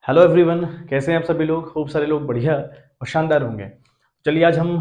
Hello everyone, कैसे हैं आप सभी लोग। खूब सारे लोग बढ़िया और शानदार होंगे। चलिए आज हम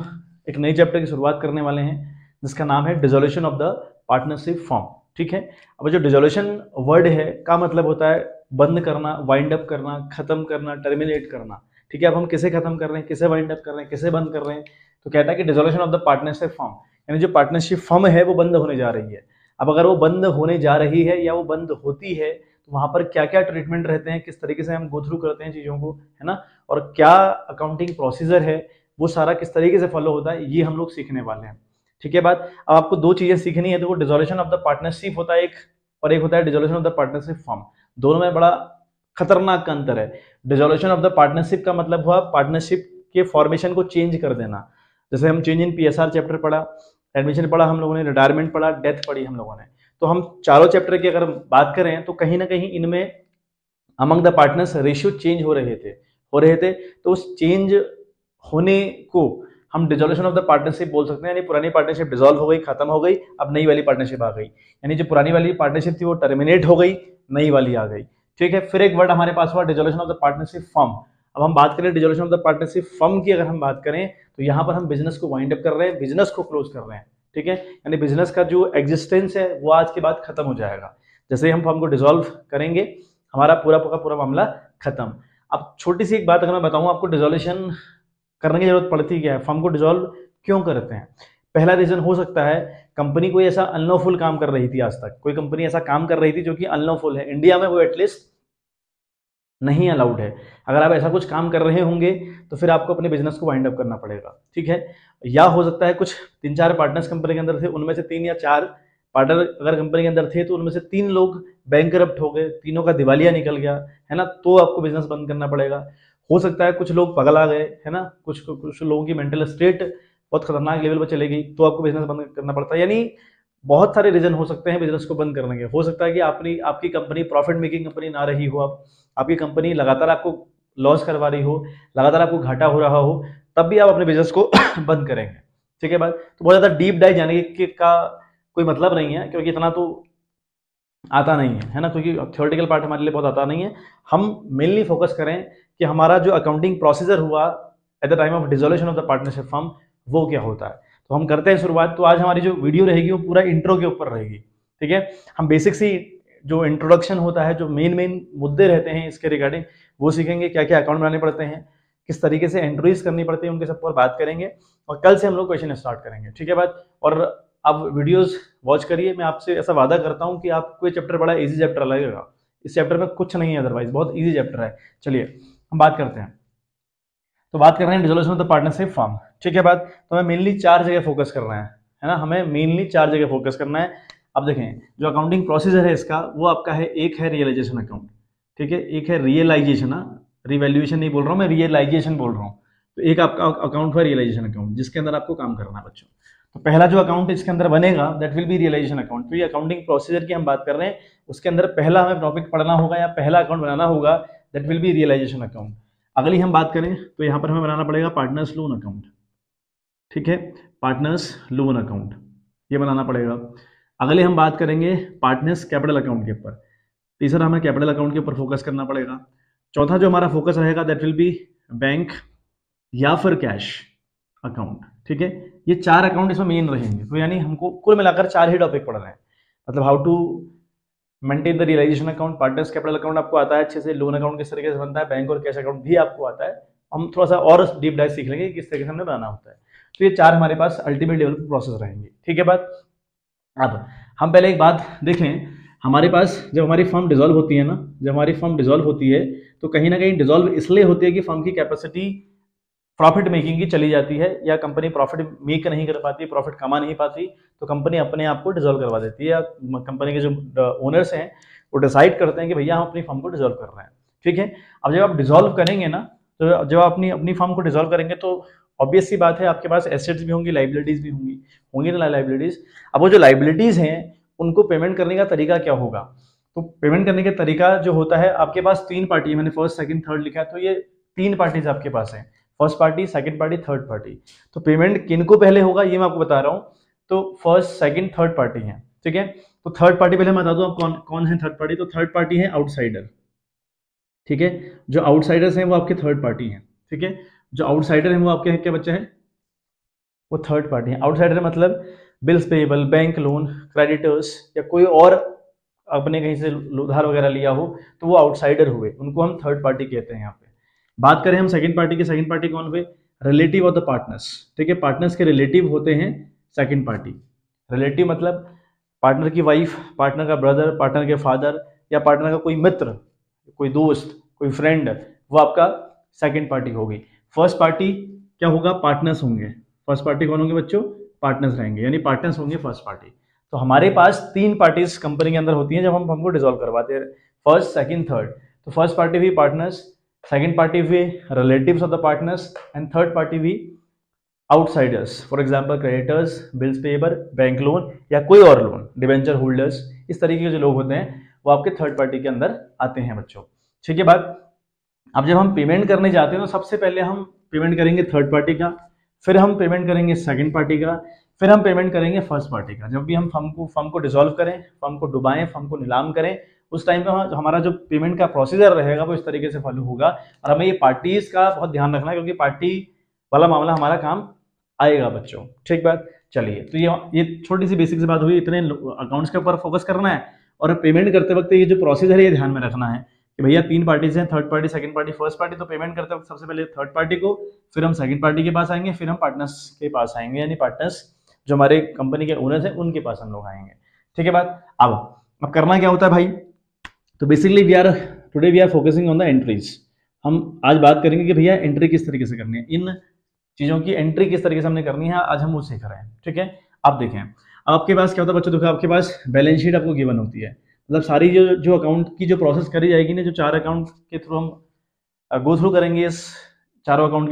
एक नई चैप्टर की शुरुआत करने वाले हैं जिसका नाम है dissolution of the partnership form. ठीक है। अब जो डिसोल्यूशन वर्ड है का मतलब होता है बंद करना, वाइंड अप करना, खत्म करना, टर्मिनेट करना। ठीक है। अब हम किसे खत्म कर रहे हैं, किसे वाइंड अप कर रहे हैं, किसे बंद कर रहे हैं, तो कहता है कि dissolution of the partnership form, यानी जो पार्टनरशिप फर्म है वो बंद होने जा रही है। अब अगर वो बंद होने जा रही है या वो बंद होती है तो वहां पर क्या क्या ट्रीटमेंट रहते हैं, किस तरीके से हम गो थ्रू करते हैं चीजों को, है ना, और क्या अकाउंटिंग प्रोसीजर है वो सारा किस तरीके से फॉलो होता है, ये हम लोग सीखने वाले हैं। ठीक है बात। अब आपको दो चीजें सीखनी है, तो वो डिसोल्यूशन ऑफ द पार्टनरशिप होता है एक, और एक होता है dissolution of the partnership form. दोनों में बड़ा खतरनाक का अंतर है। डिसोल्यूशन ऑफ द पार्टनरशिप का मतलब हुआ पार्टनरशिप के फॉर्मेशन को चेंज कर देना। जैसे हम चेंज इन पीएसआर चैप्टर पढ़ा, एडमिशन पढ़ा हम लोगों ने, रिटायरमेंट पढ़ा, डेथ पढ़ी हम लोगों ने। तो हम चारों चैप्टर की अगर बात करें तो कहीं ना कहीं इनमें among the partners ratio change हो रहे थे। तो उस चेंज होने को हम डिसोल्यूशन ऑफ द पार्टनरशिप बोल सकते हैं। यानी पुरानी पार्टनरशिप डिसॉल्व हो गई, खत्म हो गई, अब नई वाली पार्टनरशिप आ गई। यानी जो पुरानी वाली पार्टनरशिप थी वो टर्मिनेट हो गई, नई वाली आ गई। ठीक है। फिर एक वर्ड हमारे पास हुआ dissolution of the partnership firm. अब हम बात करें dissolution of the partnership firm की, अगर हम बात करें तो यहाँ पर हम बिजनेस को वाइंड अप कर रहे हैं, बिजनेस को क्लोज कर रहे हैं। ठीक है। यानी बिजनेस का जो एग्जिस्टेंस है वो आज के बाद खत्म हो जाएगा। जैसे हम फर्म को डिसॉल्व करेंगे, हमारा पूरा का पूरा मामला खत्म। अब छोटी सी एक बात अगर मैं बताऊं आपको, डिसोल्यूशन करने की जरूरत पड़ती क्या है, फर्म को डिसॉल्व क्यों करते हैं। पहला रीजन हो सकता है कंपनी कोई ऐसा अनलॉफुल काम कर रही थी, आज तक कोई कंपनी ऐसा काम कर रही थी जो कि अनलॉफुल है, इंडिया में वो एटलीस्ट नहीं अलाउड है। अगर आप ऐसा कुछ काम कर रहे होंगे तो फिर आपको अपने बिजनेस को वाइंड अप करना पड़ेगा। ठीक है। या हो सकता है कुछ 3-4 पार्टनर्स कंपनी के अंदर थे, उनमें से 3 या 4 पार्टनर अगर कंपनी के अंदर थे तो उनमें से 3 लोग बैंकरप्ट हो गए, तीनों का दिवालिया निकल गया, है ना, तो आपको बिजनेस बंद करना पड़ेगा। हो सकता है कुछ लोग पगला गए, है ना, कुछ लोगों की मेंटल स्टेट बहुत खतरनाक लेवल पर चले गई, तो आपको बिजनेस बंद करना पड़ता है। यानी बहुत सारे रीजन हो सकते हैं बिजनेस को बंद करने के। हो सकता है कि आपकी कंपनी प्रॉफिट मेकिंग कंपनी ना रही हो, आपकी कंपनी लगातार आपको लॉस करवा रही हो, लगातार आपको घाटा हो रहा हो, तब भी आप अपने बिजनेस को बंद करेंगे। ठीक है बात। तो बहुत ज्यादा डीप डाइव जाने का कोई मतलब नहीं है, क्योंकि इतना तो आता नहीं है ना, क्योंकि थ्योरेटिकल पार्ट हमारे लिए बहुत आता नहीं है। हम मेनली फोकस करें कि हमारा जो अकाउंटिंग प्रोसीजर हुआ at the time of dissolution of the partnership firm वो क्या होता है। तो हम करते हैं शुरुआत। तो आज हमारी जो वीडियो रहेगी वो पूरा इंट्रो के ऊपर रहेगी। ठीक है। हम बेसिक सी जो इंट्रोडक्शन होता है, जो मेन मुद्दे रहते हैं इसके रिगार्डिंग, वो सीखेंगे। क्या क्या अकाउंट बनाने पड़ते हैं, किस तरीके से एंट्रीज करनी पड़ती है, उनके सब पर बात करेंगे। और कल से हम लोग क्वेश्चन स्टार्ट करेंगे। ठीक है बात। और आप वीडियोस वॉच करिए। मैं आपसे ऐसा वादा करता हूं कि आपको ये चैप्टर बड़ा इजी चैप्टर लगेगा। इस चैप्टर में कुछ नहीं है, अदरवाइज बहुत इजी चैप्टर है। चलिए हम बात करते हैं। तो बात कर रहे हैं dissolution of the partnership firm. ठीक है बात। तो हमें मेनली 4 जगह फोकस करना है ना, हमें मेनली 4 जगह फोकस करना है। अब देखें जो अकाउंटिंग प्रोसीजर है इसका, वो आपका है, एक है रियलाइजेशन अकाउंट। ठीक है। एक है रियलाइजेशन, रिवैल्यूएशन नहीं बोल रहा हूँ मैं, रियलाइजेशन बोल रहा हूँ। तो एक आपका अकाउंट है रियलाइजेशन अकाउंट, जिसके अंदर आपको काम करना है बच्चों। तो पहला जो अकाउंट इसके अंदर बनेगा that will be realization account. तो ये अकाउंटिंग प्रोसीजर की हम बात कर रहे हैं, उसके अंदर पहला हमें टॉपिक पढ़ना होगा या पहला अकाउंट बनाना होगा, that will be realization account. अगली हम बात करें तो यहाँ पर हमें बनाना पड़ेगा पार्टनर्स लोन अकाउंट। ठीक है। पार्टनर्स लोन अकाउंट ये बनाना पड़ेगा। अगले हम बात करेंगे पार्टनर्स कैपिटल अकाउंट के ऊपर। तीसरा हमें कैपिटल अकाउंट के ऊपर फोकस करना पड़ेगा। चौथा जो हमारा फोकस रहेगा दैट विल बी बैंक या फिर कैश अकाउंट। ठीक है। ये 4 अकाउंट इसमें मेन रहेंगे। तो यानी हमको कुल मिलाकर 4 ही टॉपिक पढ़ रहे हैं। मतलब how to maintain the realization account, partners capital account आपको आता है अच्छे से, लोन अकाउंट किस तरीके से बनता है, बैंक और कैश अकाउंट भी आपको आता है। हम थोड़ा सा और डीप डाइव सीख लेंगे किस तरीके से हमने बनाना होता है। तो ये 4 हमारे पास अल्टीमेट लेवल पर प्रोसेस रहेंगे। ठीक है बात। अब हम पहले एक बात देखें, हमारे पास जब हमारी फर्म डिसॉल्व होती है ना, जब हमारी फर्म डिसॉल्व होती है तो कहीं ना कहीं डिसॉल्व इसलिए होती है कि फर्म की कैपेसिटी प्रॉफिट मेकिंग की चली जाती है, या कंपनी प्रॉफिट मेक नहीं कर पाती, प्रॉफिट कमा नहीं पाती, तो कंपनी अपने आप को डिसॉल्व करवा देती है, या कंपनी के जो ओनर्स हैं वो डिसाइड करते हैं कि भैया हम अपनी फर्म को डिसॉल्व कर रहे हैं। ठीक है। अब जब आप डिसॉल्व करेंगे ना, तो जब आप अपनी फर्म को डिसॉल्व करेंगे तो ऑब्वियस सी बात है आपके पास एसेट्स भी होंगी, लाइबिलिटीज भी होंगी ना लाइबिलिटीज। अब वो जो लाइबिलिटीज हैं उनको पेमेंट करने का तरीका क्या होगा। तो पेमेंट करने का तरीका जो होता है, आपके पास 3 पार्टी, मैंने फर्स्ट सेकंड थर्ड लिखा है, तो ये 3 पार्टीज आपके पास है, first party, second party, third party. तो पेमेंट किनको पहले होगा ये मैं आपको बता रहा हूँ। तो फर्स्ट सेकंड थर्ड पार्टी है। ठीक है। तो थर्ड पार्टी पहले मैं बता दूं आप कौन कौन है थर्ड पार्टी। तो थर्ड पार्टी है आउटसाइडर। ठीक है। जो आउटसाइडर्स हैं वो आपके थर्ड पार्टी हैं, ठीक है। जो आउटसाइडर हैं वो आपके क्या बच्चे हैं, वो थर्ड पार्टी हैं। आउटसाइडर मतलब bills payable, bank loan, creditors या कोई और अपने कहीं से उधार वगैरह लिया हो तो वो आउटसाइडर हुए, उनको हम थर्ड पार्टी कहते हैं। यहाँ पे बात करें हम सेकंड पार्टी की, सेकंड पार्टी कौन हुए, रिलेटिव ऑफ द पार्टनर्स, ठीक है। पार्टनर्स के रिलेटिव होते हैं सेकंड पार्टी। रिलेटिव मतलब पार्टनर की वाइफ, पार्टनर का ब्रदर, पार्टनर के फादर या पार्टनर का कोई मित्र, कोई दोस्त, कोई फ्रेंड, वो आपका सेकंड पार्टी होगी। फर्स्ट पार्टी क्या होगा, पार्टनर्स होंगे। फर्स्ट पार्टी कौन होंगे बच्चों, पार्टनर्स रहेंगे, यानी पार्टनर्स होंगे फर्स्ट पार्टी। तो हमारे पास तीन पार्टीज कंपनी के अंदर होती हैं जब हम फर्म को डिसॉल्व करवाते हैं, फर्स्ट सेकंड थर्ड। तो फर्स्ट पार्टी हुई पार्टनर्स, सेकंड पार्टी हुई relatives of the partners and third party हुई outsiders, for example creditors, bills payable, bank loan या कोई और लोन, डिवेंचर होल्डर्स, इस तरीके के जो लोग होते हैं वो आपके थर्ड पार्टी के अंदर आते हैं बच्चों, ठीक है बात। अब जब हम पेमेंट करने जाते हैं तो सबसे पहले हम पेमेंट करेंगे थर्ड पार्टी का, फिर हम पेमेंट करेंगे सेकंड पार्टी का, फिर हम पेमेंट करेंगे फर्स्ट पार्टी का। जब भी हम फर्म को डिसॉल्व करें, फर्म को डुबाएं, फर्म को नीलाम करें, उस टाइम पे हमारा जो पेमेंट का प्रोसीजर रहेगा वो इस तरीके से फॉलो होगा। और हमें ये पार्टीज का बहुत ध्यान रखना है क्योंकि पार्टी वाला मामला हमारा काम आएगा बच्चों, ठीक बात। चलिए, तो ये छोटी सी बेसिक सी बात हुई, इतने अकाउंट्स के ऊपर फोकस करना है और पेमेंट करते वक्त ये जो प्रोसीजर है ये ध्यान में रखना है कि भैया तीन पार्टीज हैं, third party, second party, first party. तो पेमेंट करते वक्त सबसे पहले थर्ड पार्टी को, फिर हम सेकंड पार्टी के पास आएंगे, फिर हम पार्टनर्स के पास आएंगे, यानी पार्टनर्स जो हमारे कंपनी के ओनर्स हैं उनके पास हम लोग आएंगे, ठीक है बात। अब करना क्या होता है भाई, तो basically today we are focusing on the entries. हम आज बात करेंगे कि भैया एंट्री किस तरीके से करनी है, इन चीज़ों की एंट्री किस तरीके से हमने करनी है, आज हम वो सीख रहे हैं, ठीक है। आप देखें, अब आपके पास क्या होता है बच्चों, देखो आपके पास बैलेंस शीट आपको गिवन होती है, मतलब सारी जो अकाउंट की जो प्रोसेस करी जाएगी ना, जो चार अकाउंट के थ्रू हम गो थ्रू करेंगे इस चारों अकाउंट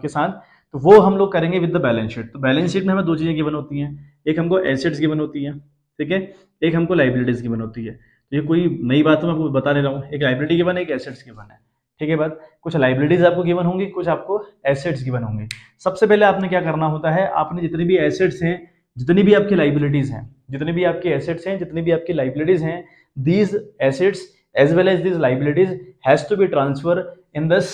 के साथ, तो वो हम लोग करेंगे विद द बैलेंस शीट। तो बैलेंस शीट में हमें दो चीज़ें गिवन होती हैं, एक हमको एसेट्स गिवन होती है, ठीक है, एक हमको लाइबिलिटीज गिवन होती है। तो ये कोई नई बात मैं आपको बता नहीं रहा हूँ, एक लाइबिलिटी गिवन है, एक एसेट्स गिवन है, ठीक है बात। कुछ लाइबिलिटीज आपको गिवन होंगी, कुछ आपको एसेट्स गिवन होंगे। सबसे पहले आपने क्या करना होता है, आपने जितनी भी एसेट्स हैं, जितनी भी आपकी लाइबिलिटीज हैं, जितनी भी आपकी एसेट्स हैं, जितनी भी आपकी लाइबिलिटीज हैं, these assets as well as these liabilities has to be transfer in this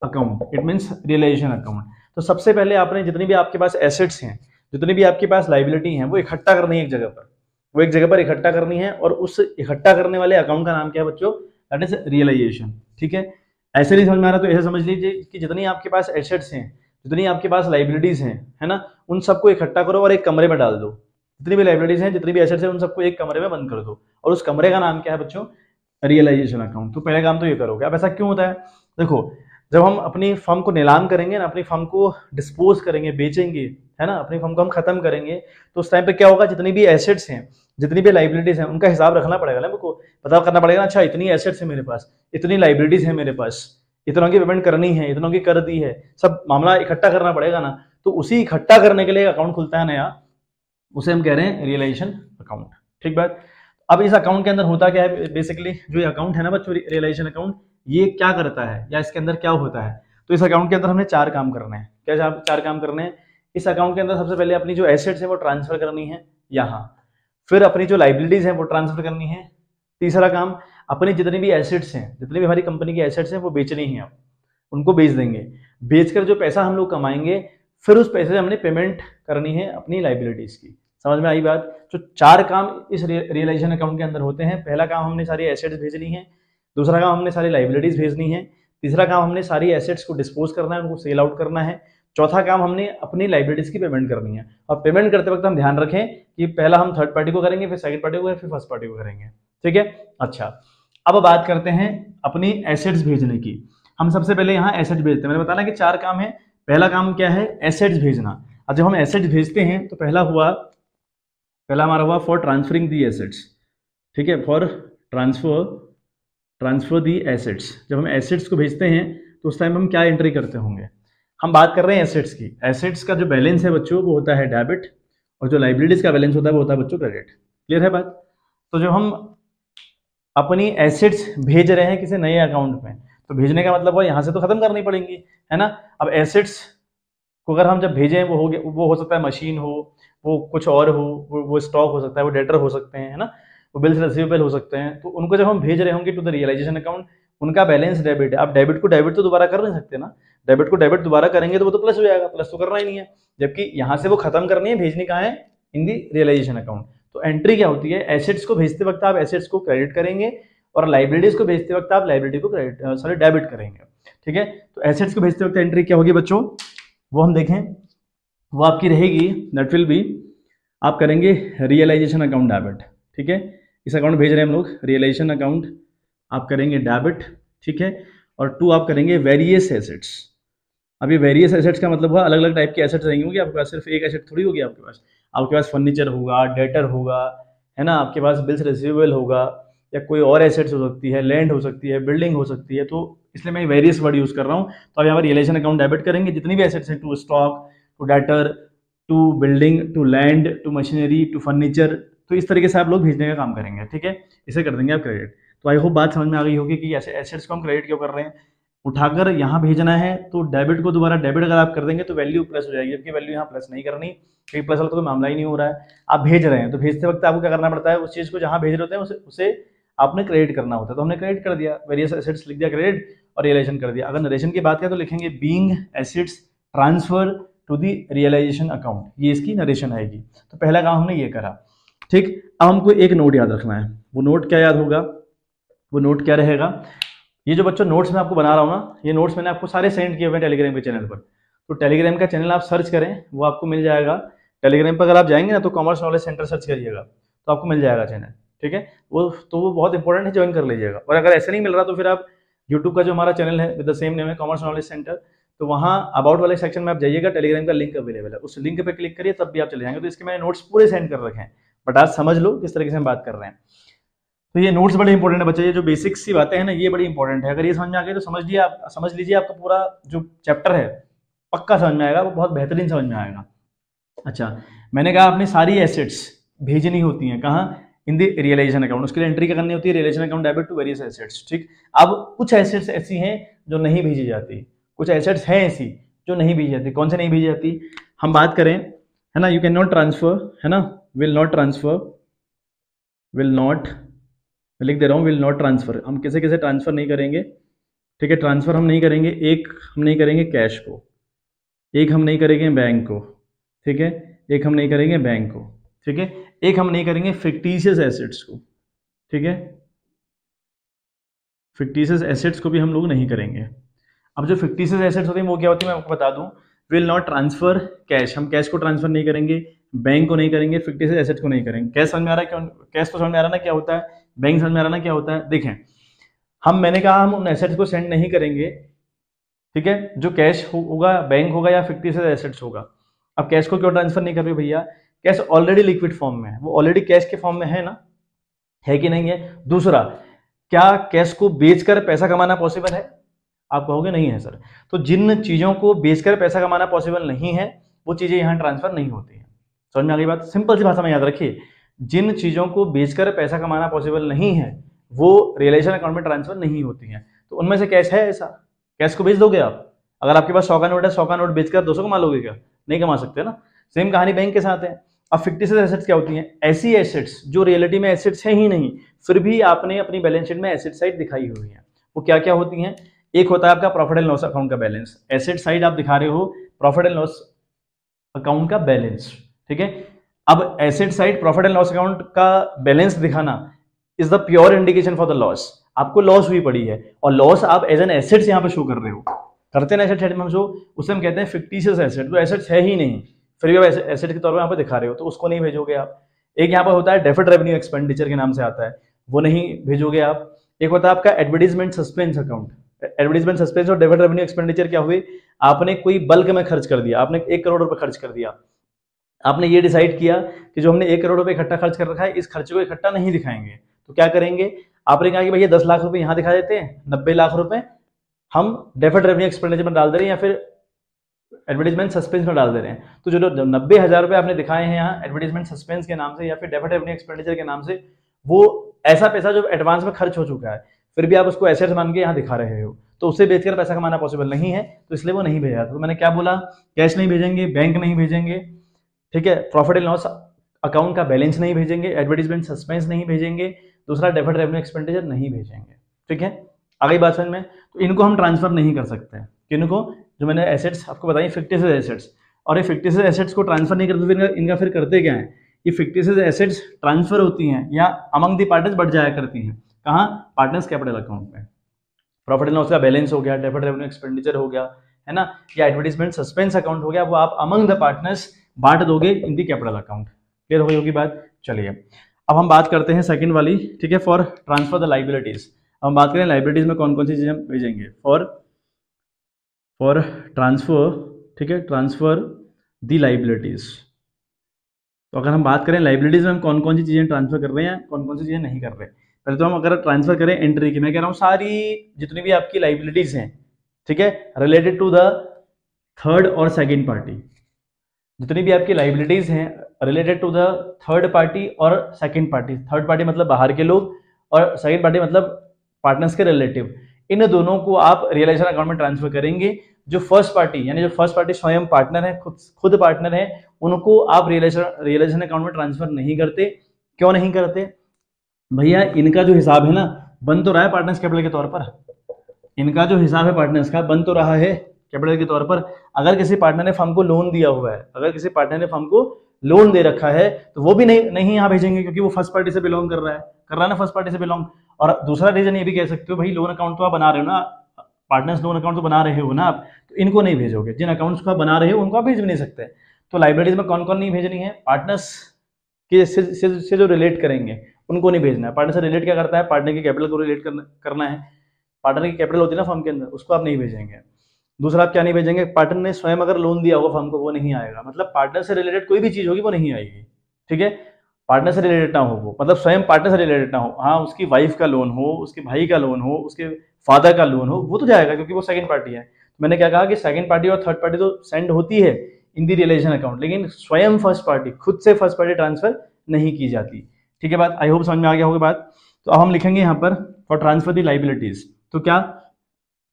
account, it means realization account. तो सबसे पहले आपने जितनी भी आपके पास एसेट्स हैं, जितनी भी आपके पास लाइबिलिटी हैं, वो इकट्ठा करनी है एक जगह पर, वो एक जगह पर इकट्ठा करनी है। और उस इकट्ठा करने वाले अकाउंट का नाम क्या है बच्चों, दैट इज रियलाइजेशन, ठीक है। ऐसे नहीं समझ में आ रहा तो ऐसे समझ लीजिए कि जितनी आपके पास एसेट्स हैं, जितनी आपके पास लाइबिलिटीज हैं, है ना, उन सबको इकट्ठा करो और एक कमरे में डाल दो। जितनी भी लाइबिलिटीज हैं, जितनी भी एसेट्स हैं, उन सबको एक कमरे में बंद कर दो और उस कमरे का नाम क्या है बच्चों, रियलाइजेशन अकाउंट। तो पहले काम तो ये करोगे। अब ऐसा क्यों होता है, देखो जब हम अपनी फर्म को नीलाम करेंगे ना, अपनी फर्म को डिस्पोज करेंगे, बेचेंगे, है ना, अपनी फर्म को हम खत्म करेंगे, तो उस टाइम पे क्या होगा, जितनी भी एसेट्स हैं, जितनी भी लाइबिलिटीज हैं, उनका हिसाब रखना पड़ेगा ना, हमको पता करना पड़ेगा, अच्छा इतनी एसेट्स है मेरे पास, इतनी लाइबिलिटीज है मेरे पास, इतनों की पेमेंट करनी है, इतनों की कर दी है, सब मामला इकट्ठा करना पड़ेगा ना। तो उसी इकट्ठा करने के लिए अकाउंट खुलता है नया, उसे हम कह रहे हैं रियलाइजेशन अकाउंट, ठीक बात। अब इस अकाउंट के अंदर होता क्या है, बेसिकली जो अकाउंट है ना बच्चों, रियलाइजेशन अकाउंट, ये क्या करता है या इसके अंदर क्या होता है। तो इस अकाउंट के अंदर हमने चार काम करने हैं। क्या चार काम करने हैं इस अकाउंट के अंदर, सबसे पहले अपनी जो एसेट्स है वो ट्रांसफर करनी है यहाँ, फिर अपनी जो लाइबिलिटीज है वो ट्रांसफर करनी है, तीसरा काम अपनी जितनी भी एसेट्स हैं, जितनी भी हमारी कंपनी की एसेट्स हैं वो बेचनी है, आप उनको बेच देंगे, बेचकर जो पैसा हम लोग कमाएंगे, फिर उस पैसे से हमने पेमेंट करनी है अपनी लाइबिलिटीज की। समझ में आई बात। तो चार काम इस रियलाइजेशन अकाउंट के अंदर होते हैं। पहला काम हमने सारी एसेट्स भेजनी है, दूसरा काम हमने सारी लाइबिलिटीज भेजनी है, तीसरा काम हमने सारी एसेट्स को डिस्पोज करना है, उनको सेल आउट करना है, चौथा काम हमने अपनी लाइबिलिटीज की पेमेंट करनी है। और पेमेंट करते वक्त हम ध्यान रखें कि पहला हम थर्ड पार्टी को करेंगे, फिर सेकंड पार्टी को, फिर फर्स्ट पार्टी को करेंगे, ठीक है। अच्छा, अब बात करते हैं अपनी एसेट्स भेजने की। हम सबसे पहले यहाँ एसेट्स भेजते हैं। मैंने बताया कि चार काम है। पहला काम क्या है, एसेट्स भेजना। अब जब हम एसेट्स भेजते हैं तो पहला हमारा हुआ फॉर ट्रांसफरिंग दी एसेट्स, ठीक है, फॉर ट्रांसफर दी एसेट्स। जब हम एसेट्स को भेजते हैं तो उस टाइम हम क्या एंट्री करते होंगे, हम बात कर रहे हैं एसेट्स की। एसेट्स का जो बैलेंस है बच्चों वो होता है डेबिट, और जो लाइबिलिटीज का बैलेंस होता है वो होता है बच्चों क्रेडिट। क्लियर है बात। तो जब हम अपनी एसेट्स भेज रहे हैं किसी नए अकाउंट में, तो भेजने का मतलब वो यहाँ से तो खत्म करनी पड़ेंगी, है ना। अब एसेट्स को अगर हम जब भेजें वो हो सकता है मशीन हो, वो कुछ और हो, वो स्टॉक हो सकता है, वो डेटर हो सकते हैं, है ना, वो बिल्स रिसीवेबल हो सकते हैं। तो उनको जब हम भेज रहे होंगे टू द रियलाइजेशन अकाउंट, उनका बैलेंस डेबिट है। आप डेबिट को डेबिट तो दोबारा कर नहीं सकते ना, डेबिट को डेबिट दोबारा करेंगे तो वो तो प्लस हो जाएगा, प्लस तो करना ही नहीं है, जबकि यहाँ से वो खत्म करनी है, भेजनी कहाँ है, इन दी रियलाइजेशन अकाउंट। तो एंट्री क्या होती है, एसेट्स को भेजते वक्त आप एसेट्स को क्रेडिट करेंगे और लाइबिलिटीज को भेजते वक्त आप लाइबिलिटी को डेबिट करेंगे, ठीक है। तो एसेट्स को भेजते वक्त एंट्री क्या होगी बच्चों, वो हम देखें, वो आपकी रहेगी, दैट विल बी, आप करेंगे रियलाइजेशन अकाउंट डेबिट, ठीक है। इस अकाउंट भेज रहे हैं हम लोग, रियलाइजेशन अकाउंट आप करेंगे डेबिट, ठीक है। और 2 आप करेंगे वेरियस एसेट्स। अभी वेरियस एसेट्स का मतलब हुआ अलग अलग टाइप के एसेट्स रहेंगे, आपके पास सिर्फ एक एसेट थोड़ी होगी, आपके पास फर्नीचर होगा, डेटर होगा, है ना, आपके पास बिल्स रिसीवेबल होगा, या कोई और एसेट्स हो सकती है, लैंड हो सकती है, बिल्डिंग हो सकती है, तो इसलिए मैं वेरियस वर्ड यूज कर रहा हूँ। तो अब यहाँ पर रियलाइजेशन अकाउंट डेबिट करेंगे जितनी भी एसेट्स हैं, to stock, to debtor, to building, to land, to machinery, to furniture, तो इस तरीके से आप लोग भेजने का काम करेंगे, ठीक है। इसे कर देंगे आप क्रेडिट। तो आई होप बात समझ में आ गई होगी कि ऐसे एसेट्स को हम क्रेडिट क्यों कर रहे हैं। उठाकर यहाँ भेजना है तो डेबिट को दोबारा डेबिट अगर आप कर देंगे तो वैल्यू प्लस हो जाएगी, जबकि वैल्यू यहाँ प्लस नहीं करनी, क्योंकि प्लस वाला तो कोई मामला ही नहीं हो रहा है। आप भेज रहे हैं तो भेजते वक्त आपको क्या करना पड़ता है, उस चीज़ को जहाँ भेज रहे होते हैं उसे आपने क्रेडिट करना होता है। तो हमने क्रेडिट कर दिया, वेरियस एसेट्स लिख दिया क्रेडिट और रियलाइजेशन कर दिया। अगर नरेशन की बात करें तो लिखेंगे being assets transfer to the realization account, ये इसकी नरेशन आएगी। तो पहला काम हमने ये करा, ठीक। अब हमको एक नोट याद रखना है, वो नोट क्या याद होगा, वो नोट क्या रहेगा, ये जो बच्चों नोट्स मैं आपको बना रहा हूँ ना, ये नोट्स मैंने आपको सारे सेंड किए हुए हैं टेलीग्राम के चैनल पर। तो टेलीग्राम का चैनल आप सर्च करें, वो आपको मिल जाएगा। टेलीग्राम पर अगर आप जाएंगे ना तो कॉमर्स नॉलेज सेंटर सर्च करिएगा तो आपको मिल जाएगा चैनल, ठीक है। वो बहुत इंपॉर्टेंट है, ज्वाइन कर लीजिएगा। और अगर ऐसे नहीं मिल रहा तो फिर आप यूट्यूब का जो हमारा चैनल है विद द सेम नेम है, कॉमर्स नॉलेज सेंटर, तो वहाँ अबाउट वाले सेक्शन में आप जाइएगा, टेलीग्राम का लिंक अवेलेबल है, उस लिंक पे क्लिक करिए तब भी आप चले जाएंगे। तो इसके मैंने नोट्स पूरे सेंड कर रखे हैं, बट आज समझ लो किस तरीके से हम बात कर रहे हैं। तो ये नोट्स बड़े इंपॉर्टेंट है बच्चे, ये जो बेसिक सी बातें हैं ना ये बड़ी इंपॉर्टेंट है। अगर ये समझ में आ गई तो समझ लीजिए आपका पूरा जो चैप्टर है पक्का समझ में आएगा, वो बहुत बेहतरीन समझ में आएगा। अच्छा, मैंने कहा आपने सारी एसेट्स भेजनी होती हैं कहाँ, इन द रियलाइजेशन अकाउंट, उसके लिए एंट्री करनी होती है realization account debit to various assets, ठीक। अब कुछ एसेट्स ऐसी हैं जो नहीं भेजी जाती, कुछ एसेट्स हैं ऐसी जो नहीं भेजी जाती। कौन से नहीं भेजी जाती, हम बात करें, है ना, यू कैन नॉट ट्रांसफर, है ना, will not transfer, will not, लिख दे रहा हूँ, विल नॉट ट्रांसफर, हम किसे किसे ट्रांसफर नहीं करेंगे, ठीक है। ट्रांसफर हम नहीं करेंगे, एक हम नहीं करेंगे कैश को, एक हम नहीं करेंगे बैंक को, ठीक है, एक हम नहीं करेंगे बैंक को, ठीक है, एक हम नहीं करेंगे फिक्टिशियस एसेट्स को, ठीक है, फिक्टिशियस एसेट्स को भी हम लोग नहीं करेंगे। अब जो फिक्टिशियस एसेट्स होते हैं वो क्या होती है मैं आपको बता दूं, विल नॉट ट्रांसफर कैश, हम कैश को ट्रांसफर नहीं करेंगे, बैंक को नहीं करेंगे, फिक्टिशियस एसेट्स को नहीं करेंगे। कैश समझ में आ रहा है, क्यों कैश तो समझ में आ रहा है ना क्या होता है, बैंक समझ में आ रहा है ना क्या होता है। देखें, मैंने कहा हम उन एसेट्स को सेंड नहीं करेंगे, ठीक है, जो कैश होगा, बैंक होगा या फिक्टिशियस एसेट्स होगा। अब कैश को क्यों ट्रांसफर नहीं कर रहे हो भैया, कैश ऑलरेडी लिक्विड फॉर्म में है, वो ऑलरेडी कैश के फॉर्म में है ना, है कि नहीं है। दूसरा, क्या कैश को बेचकर पैसा कमाना पॉसिबल है, आप कहोगे नहीं है सर। तो जिन चीजों को बेचकर पैसा कमाना पॉसिबल नहीं है वो चीजें यहां ट्रांसफर नहीं होती है। समझ में आ गई बात, सिंपल सी भाषा में याद रखिए, जिन चीजों को बेचकर पैसा कमाना पॉसिबल नहीं है वो रियलाइजेशन अकाउंट में ट्रांसफर नहीं होती है। तो उनमें से कैश है ऐसा, कैश को बेच दोगे आप, अगर आपके पास 100 का नोट है, 100 का नोट बेचकर 200 कमा लोगे क्या, नहीं कमा सकते ना। सेम कहानी बैंक के साथ है। अब फिक्टिशियस एसेट्स क्या होती हैं, ऐसी एसेट्स जो रियलिटी में एसेट्स है ही नहीं, फिर भी आपने अपनी बैलेंस शीट में एसेट साइड दिखाई हुई है। वो क्या क्या होती हैं, एक होता है आपका प्रॉफिट एंड लॉस अकाउंट का बैलेंस, एसेट साइड आप दिखा रहे हो प्रॉफिट एंड लॉस अकाउंट का बैलेंस, ठीक है। अब asset side profit and loss account का बैलेंस दिखाना is the pure indication for the loss. आपको लॉस हुई पड़ी है और लॉस आप एज एन एसेट्स यहाँ पे शो कर रहे हो, करते हैं एसेट साइड में हम शो, उसे हम कहते हैं फिक्टिशियस एसेट, तो एसेट्स है ही नहीं, फिर भी आप एसेट के तौर पर यहाँ पे दिखा रहे हो, तो उसको नहीं भेजोगे आप। एक यहाँ पर होता है डेफर्ड रेवेन्यू एक्सपेंडिचर के नाम से आता है, वो नहीं भेजोगे आप। एक होता है आपका advertisement suspense account. Advertisement suspense और डेफर्ड रेवेन्यू एक्सपेंडिचर क्या हुए, आपने कोई बल्क में खर्च कर दिया, आपने 1 करोड़ रुपए खर्च कर दिया, आपने ये डिसाइड किया कि जो हमने 1 करोड़ रुपए इकट्ठा खर्च कर रखा है इस खर्चे को इकट्ठा नहीं दिखाएंगे, तो क्या करेंगे, आपने कहा कि भैया 10 लाख रुपए यहाँ दिखा देते हैं, 90 लाख रुपए हम डेफर्ड रेवेन्यू एक्सपेंडिचर में डाल दे रहे हैं या फिर एडवर्टाइजमेंट सस्पेंस में डाल दे रहे हैं। तो जो 90,000 रुपए आपने दिखाए हैं यहाँ एडवर्टाइजमेंट सस्पेंस के नाम से या फिर डेफर्ड रेवेन्यू एक्सपेंडिचर के नाम से, वो ऐसा पैसा जो एडवांस में खर्च हो चुका है, फिर भी आप उसको एसेट मान के यहाँ दिखा रहे हो, तो उससे बेचकर पैसा कमाना पॉसिबल नहीं है, तो इसलिए वो नहीं भेजा। तो मैंने क्या बोला, कैश नहीं भेजेंगे, बैंक नहीं भेजेंगे, ठीक है, प्रॉफिट एंड लॉस अकाउंट का बैलेंस नहीं भेजेंगे, एडवर्टाइजमेंट सस्पेंस नहीं भेजेंगे, दूसरा डेफर्ड रेवेन्यू एक्सपेंडिचर नहीं भेजेंगे, ठीक है। आ गई बात समझ में? तो इनको हम ट्रांसफर नहीं कर सकते हैं। किनको? जो मैंने एसेट्स आपको बताई फिक्टिशियस एसेट्स, और ये फिक्टिशियस एसेट्स को ट्रांसफर नहीं करते फिर इनका फिर करते क्या है? ये फिक्टिशियस एसेट्स ट्रांसफर होती हैं या अमंग दी पार्टनर्स बढ़ जाया करती हैं। कहाँ? पार्टनर्स कैपिटल अकाउंट में। प्रॉफिट एंड लॉस का बैलेंस हो गया, डेफर्ड रेवेन्यू एक्सपेंडिचर हो गया, है ना, या एडवर्टाइजमेंट सस्पेंस अकाउंट हो गया, वो आप अमंग द पार्टनर्स बांट दोगे इन दी कैपिटल अकाउंट। क्लियर हो गई होगी बात? चलिए अब हम बात करते हैं सेकंड वाली, ठीक है, फॉर ट्रांसफर द लाइबिलिटीज। हम बात करें लाइबिलिटीज में कौन कौन सी चीजें हम भेजेंगे फॉर ट्रांसफर, ठीक है, ट्रांसफर दी लाइबिलिटीज। तो अगर हम बात करें लाइबिलिटीज में हम कौन कौन सी चीजें ट्रांसफर कर रहे हैं, कौन कौन सी चीजें नहीं कर रहे। पहले तो हम अगर ट्रांसफर करें एंट्री की, मैं कह रहा हूँ सारी जितनी भी आपकी लाइबिलिटीज हैं, ठीक है, रिलेटेड टू द थर्ड और सेकंड पार्टी, जितनी भी आपकी लाइबिलिटीज हैं related to the third party और सेकंड पार्टी। थर्ड पार्टी मतलब बाहर के लोग और सेकंड पार्टी मतलब पार्टनर्स के रिलेटिव, इन दोनों को आप रियलाइजेशन अकाउंट में ट्रांसफर करेंगे। जो फर्स्ट पार्टी यानी जो फर्स्ट पार्टी स्वयं पार्टनर है, खुद पार्टनर है, उनको आप रियलाइजेशन अकाउंट में ट्रांसफर नहीं करते। क्यों नहीं करते? भैया इनका जो हिसाब है ना बन तो रहा है पार्टनर्स कैपिटल के तौर पर, इनका जो हिसाब है पार्टनर्स का बन तो रहा है कैपिटल के तौर पर। अगर किसी पार्टनर ने फर्म को लोन दिया हुआ है, अगर किसी पार्टनर ने फर्म को लोन दे रखा है तो वो भी नहीं यहाँ भेजेंगे, क्योंकि वो फर्स्ट पार्टी से बिलोंग कर रहा है ना, फर्स्ट पार्टी से बिलोंग। और दूसरा रीजन ये भी कह सकते हो भाई लोन अकाउंट तो आप बना रहे हो ना, पार्टनर्स लोन अकाउंट तो बना रहे हो ना आप, तो इनको नहीं भेजोगे। जिन अकाउंट्स को आप बना रहे हो उनको आप भेज भी नहीं सकते। तो लाइब्रेरीज में कौन कौन नहीं भेजनी है? पार्टनर्स के से जो रिलेट करेंगे उनको नहीं भेजना है। पार्टनर से रिलेट क्या करता है? पार्टनर की कैपिटल को रिलेट करना है। पार्टनर की कैपिटल होती है ना फर्म के अंदर, उसको आप नहीं भेजेंगे। दूसरा आप क्या नहीं भेजेंगे? पार्टनर ने स्वयं अगर लोन दिया होगा फर्म को, वो नहीं आएगा। मतलब पार्टनर से रिलेटेड कोई भी चीज होगी वो नहीं आएगी, ठीक है। पार्टनर से रिलेटेड ना हो वो, मतलब स्वयं पार्टनर से रिलेटेड ना हो। हाँ, उसकी वाइफ का लोन हो, उसके भाई का लोन हो, उसके फादर का लोन हो, वो तो जाएगा क्योंकि वो सेकंड पार्टी है। मैंने क्या कहा कि सेकंड पार्टी और थर्ड पार्टी तो सेंड होती है इन दी रिलेशन अकाउंट, लेकिन स्वयं फर्स्ट पार्टी खुद से फर्स्ट पार्टी ट्रांसफर नहीं की जाती, ठीक है बात। आई होप समझ में आ गया होगा बात। तो अब हम लिखेंगे यहाँ पर फॉर ट्रांसफर दी लाइबिलिटीज। तो क्या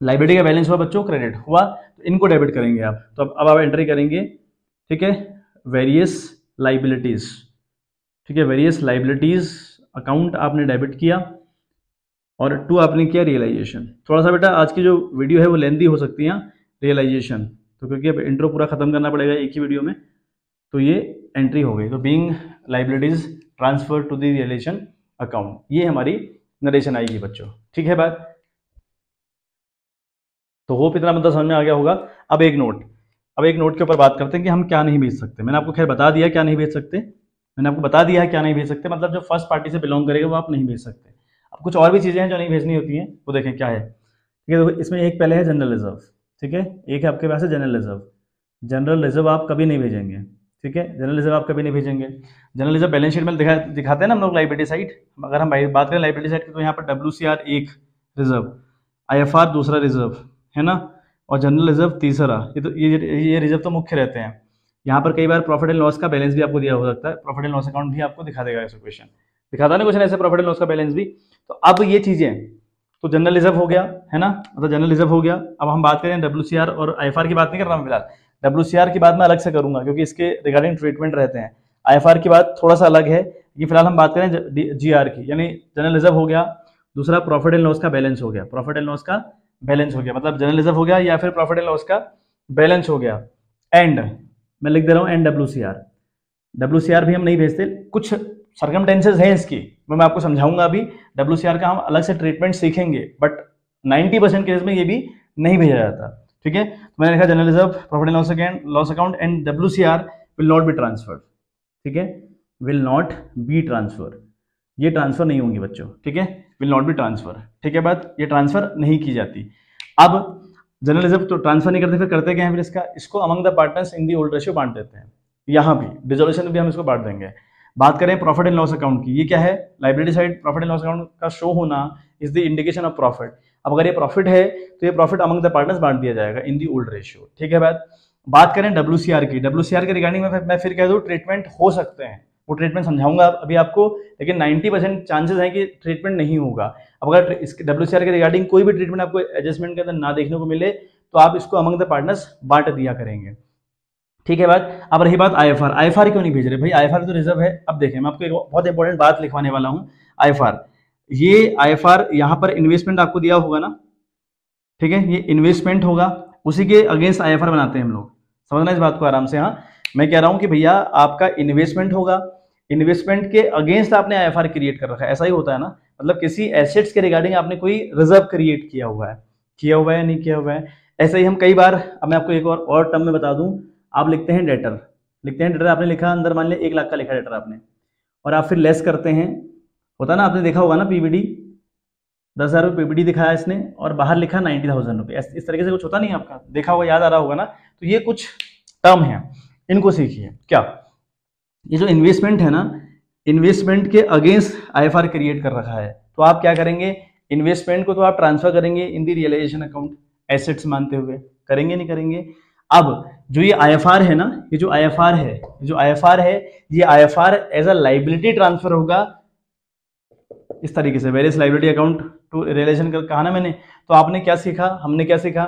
लाइबिलिटी का बैलेंस हुआ बच्चों? क्रेडिट हुआ, तो इनको डेबिट करेंगे आप। तो अब आप एंट्री करेंगे, ठीक है, वेरियस लाइबिलिटीज, ठीक है, वेरियस लाइबिलिटीज अकाउंट आपने डेबिट किया और 2 आपने किया रियलाइजेशन। थोड़ा सा बेटा आज की जो वीडियो है वो लेंथी हो सकती है रियलाइजेशन, तो क्योंकि अब इंट्रो पूरा खत्म करना पड़ेगा एक ही वीडियो में, तो ये एंट्री हो गई। तो being liabilities transfer to the realization account, ये हमारी नरेशन आएगी बच्चों, ठीक है बात। तो होप इतना मतलब समझ में आ गया होगा। अब एक नोट के ऊपर बात करते हैं कि हम क्या नहीं भेज सकते। मैंने आपको खैर बता दिया क्या नहीं भेज सकते, मैंने आपको बता दिया है क्या नहीं भेज सकते, मतलब जो फर्स्ट पार्टी से बिलोंग करेगा वो आप नहीं भेज सकते। अब कुछ और भी चीज़ें हैं जो नहीं भेजनी होती हैं, वो देखें क्या है, ठीक है। तो इसमें एक पहले है जनरल रिजर्व, ठीक है, एक है आपके पास है जनरल रिजर्व। जनरल रिजर्व आप कभी नहीं भेजेंगे, ठीक है, जनरल रिजर्व आप कभी नहीं भेजेंगे। जनरल रिजर्व बैलेंस शीट में दिखाते हैं ना हम लोग लाइबिलिटी साइड। अगर हम बात करें लाइबिलिटी साइड की तो यहाँ पर WCR एक रिजर्व, IFR दूसरा रिजर्व, है ना, और जनरल रिजर्व तीसरा। ये रिजर्व तो मुख्य रहते हैं। यहाँ पर कई बार प्रॉफिट एंड लॉस का बैलेंस भी आपको दिया हो सकता है, प्रॉफिट एंड लॉस अकाउंट भी आपको दिखा देगा ऐसा क्वेश्चन, दिखाता ना क्वेश्चन ऐसे प्रॉफिट एंड लॉस का बैलेंस भी। तो अब ये चीजें, तो जनरल रिजर्व हो गया, है ना, मतलब जनरल रिजर्व हो गया। अब हम बात करें WCR और IFR की बात नहीं कर रहा हूँ फिलहाल, WCR की बात मैं अलग से करूंगा क्योंकि इसके रिगार्डिंग ट्रीटमेंट रहते हैं। IFR की बात थोड़ा सा अलग है, ये फिलहाल हम बात करें GR की, यानी जनरल रिजर्व हो गया, दूसरा प्रॉफिट एंड लॉस का बैलेंस हो गया, प्रॉफिट एंड लॉस का बैलेंस हो गया, मतलब जनरल रिजर्व हो गया या फिर प्रॉफिट एंड लॉस का बैलेंस हो गया। एंड मैं लिख दे रहा हूँ एंड WCR भी हम नहीं भेजते, कुछ सर्कमटेंसेस हैं इसकी, मैं आपको समझाऊंगा अभी। WCR का हम अलग से ट्रीटमेंट सीखेंगे, बट 90% केस में ये भी नहीं भेजा जाता, ठीक है। तो मैंने लिखा general reserve, profit and loss account and WCR will not be transferred, ठीक है, विल नॉट बी ट्रांसफर, ये ट्रांसफर नहीं होंगी बच्चों, ठीक है, विल नॉट बी ट्रांसफर, ठीक है बात, ये ट्रांसफर नहीं की जाती। अब जनरल रिजर्व तो ट्रांसफर नहीं करते, फिर करते क्या है, फिर इसको among the partners in the old ratio बांट देते हैं। यहाँ भी डिसोल्यूशन में भी हम इसको बांट देंगे। बात करें प्रॉफिट एंड लॉस अकाउंट की, ये क्या है, liability side profit and loss account का शो होना is the indication of profit. अब अगर ये प्रॉफिट है तो ये प्रॉफिट अमंग द पार्टनर्स बांट दिया जाएगा इन दी ओल्ड रेशियो, ठीक है बात करें WCR की, WCR के रिगार्डिंग में मैं फिर कह दूँ ट्रीटमेंट हो सकते हैं, वो ट्रीटमेंट समझाऊंगा अभी आपको, लेकिन 90% चांसेस है कि ट्रीटमेंट नहीं होगा। अब अगर इसके WCR के रिगार्डिंग कोई भी ट्रीटमेंट आपको एडजस्टमेंट के अंदर ना देखने को मिले तो आप इसको अमंग द पार्टनर्स बांट दिया करेंगे, ठीक है बात। अब रही बात IFR क्यों नहीं भेज रहे भाई, IFR तो रिजर्व है। अब देखें मैं आपको एक बहुत इंपॉर्टेंट बात लिखवाने वाला हूँ। IFR यहाँ पर इन्वेस्टमेंट आपको दिया होगा ना, ठीक है, ये इन्वेस्टमेंट होगा, उसी के अगेंस्ट आईएफआर बनाते हैं हम लोग, समझना इस बात को आराम से। हाँ, मैं कह रहा हूं कि भैया आपका इन्वेस्टमेंट होगा, इन्वेस्टमेंट के अगेंस्ट आपने आईएफआर क्रिएट कर रखा है, ऐसा ही होता है ना, मतलब किसी एसेट्स के रिगार्डिंग आपने कोई रिजर्व क्रिएट किया हुआ है या नहीं किया हुआ है। ऐसे ही हम कई बार, अब मैं आपको एक और टर्म में बता दूं, आप लिखते हैं डेटर, आपने लिखा अंदर, मान लिया 1 लाख का लिखा डेटर आपने, और आप फिर लेस करते हैं, होता ना, आपने देखा होगा ना पीबीडी, 10,000 रुपये पीबीडी दिखाया इसने और बाहर लिखा 90,000 रुपये, इस तरीके से कुछ होता नहीं आपका, देखा होगा, याद आ रहा होगा ना। तो ये कुछ टर्म है, इनको सीखिए। क्या ये जो इन्वेस्टमेंट है ना, इन्वेस्टमेंट के अगेंस्ट आईएफआर क्रिएट कर रखा है, तो आप क्या करेंगे, इन्वेस्टमेंट को तो आप ट्रांसफर करेंगे इन दी रियलाइजेशन अकाउंट, एसेट्स मानते हुए, करेंगे नहीं करेंगे। अब जो ये आईएफआर है ना, ये जो आईएफआर है, ये IFR as a liability transfer होगा इस तरीके से, various liability account to relation कहा ना मैंने। तो आपने क्या सीखा, हमने क्या सीखा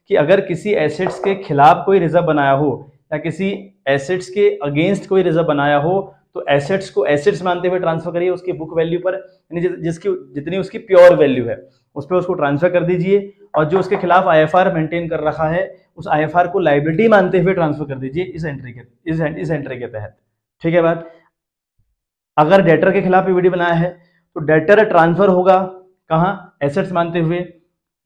कि अगर किसी एसेट्स के खिलाफ कोई रिजर्व बनाया हो या किसी एसेट्स के अगेंस्ट कोई रिजर्व बनाया हो, तो एसेट्स को एसेट्स मानते हुए ट्रांसफर करिए उसकी बुक वैल्यू पर, यानी जिसकी जितनी उसकी प्योर वैल्यू है उस पर उसको ट्रांसफर कर दीजिए, और जो उसके खिलाफ आईएफआर मेंटेन कर रखा है उस आईएफआर को लाइबिलिटी मानते हुए ट्रांसफर कर दीजिए इस एंट्री के तहत। ठीक है बात। अगर डेटर के खिलाफ पीवीडी बनाया है तो डेटर ट्रांसफर होगा कहाँ, एसेट्स मानते हुए,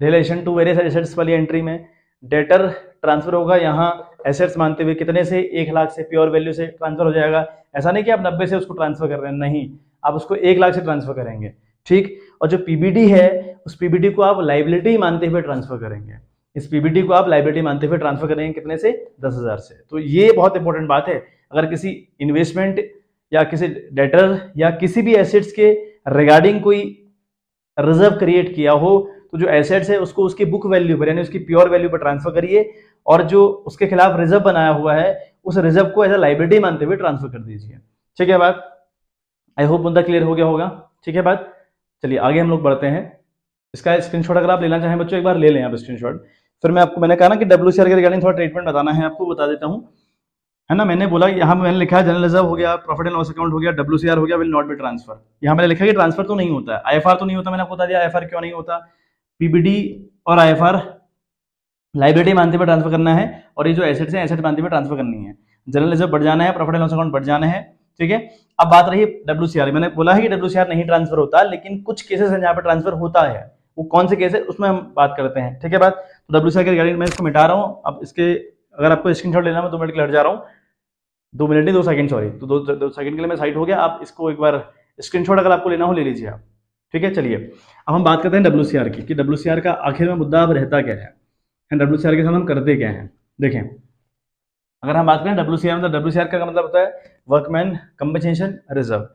रिलेशन टू वेरियस एसेट्स वाली एंट्री में डेटर ट्रांसफर होगा यहाँ एसेट्स मानते हुए, कितने से, 1 लाख से, प्योर वैल्यू से ट्रांसफर हो जाएगा। ऐसा नहीं कि आप 90 से उसको ट्रांसफर कर रहे हैं, नहीं, आप उसको 1 लाख से ट्रांसफर करेंगे। ठीक, और जो पीबीडी है उस पीबीडी को आप लाइबिलिटी मानते हुए ट्रांसफर करेंगे, इस पीबीडी को आप लाइबिलिटी मानते हुए ट्रांसफर करेंगे, कितने से, 10,000 से। तो ये बहुत इंपॉर्टेंट बात है, अगर किसी इन्वेस्टमेंट या किसी डेटर या किसी भी एसेट्स के रिगार्डिंग कोई रिजर्व क्रिएट किया हो, तो जो एसेट्स है उसको उसकी बुक वैल्यू पर, यानी उसकी प्योर वैल्यू पर ट्रांसफर करिए, और जो उसके खिलाफ रिजर्व बनाया हुआ है उस रिजर्व को एज अ लाइबिलिटी मानते हुए ट्रांसफर कर दीजिए। ठीक है बात, आई होप मुद्दा क्लियर हो गया होगा। ठीक है बात, चलिए आगे हम लोग बढ़ते हैं। इसका स्क्रीनशॉट अगर आप लेना चाहें बच्चों, एक बार ले लें आप स्क्रीनशॉट। फिर मैंने कहा ना कि डब्ल्यूसीआर के रिगार्डिंग थोड़ा ट्रीटमेंट बताना है आपको, बता देता हूँ, है ना। मैंने बोला यहाँ मैंने लिखा है जनरल रिजर्व हो गया, प्रॉफिट एंड लॉस अकाउंट हो गया, डब्ल्यूसीआर हो गया, विल नॉट बी ट्रांसफर। यहाँ मैंने लिखा कि ट्रांसफर तो नहीं होता है, आईएफआर तो नहीं होता, मैंने आपको बता दिया आईएफआर क्यों नहीं होता। पीबीडी और आईएफआर लाइबिलिटी मानते हुए ट्रांसफर करना है, और ये जो एसेट्स हैं एसेट मानते हुए ट्रांसफर करनी है। जनरल रिजर्व बढ़ जाना है, प्रॉफिट एंड लॉस अकाउंट बढ़ जाना है। ठीक है, अब बात रही डब्ल्यूसीआर, मैंने बोला है कि डब्ल्यूसीआर नहीं ट्रांसफर होता, लेकिन कुछ केसेस हैं जहाँ पर ट्रांसफर होता है, वो कौन से केस है उसमें हम बात करते हैं। ठीक है बात, तो डब्ल्यूसीआर के रिगार्डिंग मैं इसको मिटा रहा हूँ। अब इसके अगर आपको स्क्रीनशॉट लेना है, 2 मिनट के लिए हट जा रहा हूँ, 2 मिनट नहीं 2 सेकंड, सॉरी, तो 2 सेकंड के लिए मैं साइड हो गया। आप इसको एक बार स्क्रीनशॉट अगर आपको लेना हो ले लीजिए आप। ठीक है, चलिए अब हम बात करते हैं डब्ल्यूसीआर की, कि डब्ल्यूसीआर का आखिर में मुद्दा अब रहता क्या है, डब्ल्यूसीआर के साथ हम करते क्या हैं। देखें, अगर हम बात करें डब्ल्यूसीआर, मतलब डब्ल्यूसीआर का मतलब होता है वर्कमैन कंपनसेशन रिजर्व।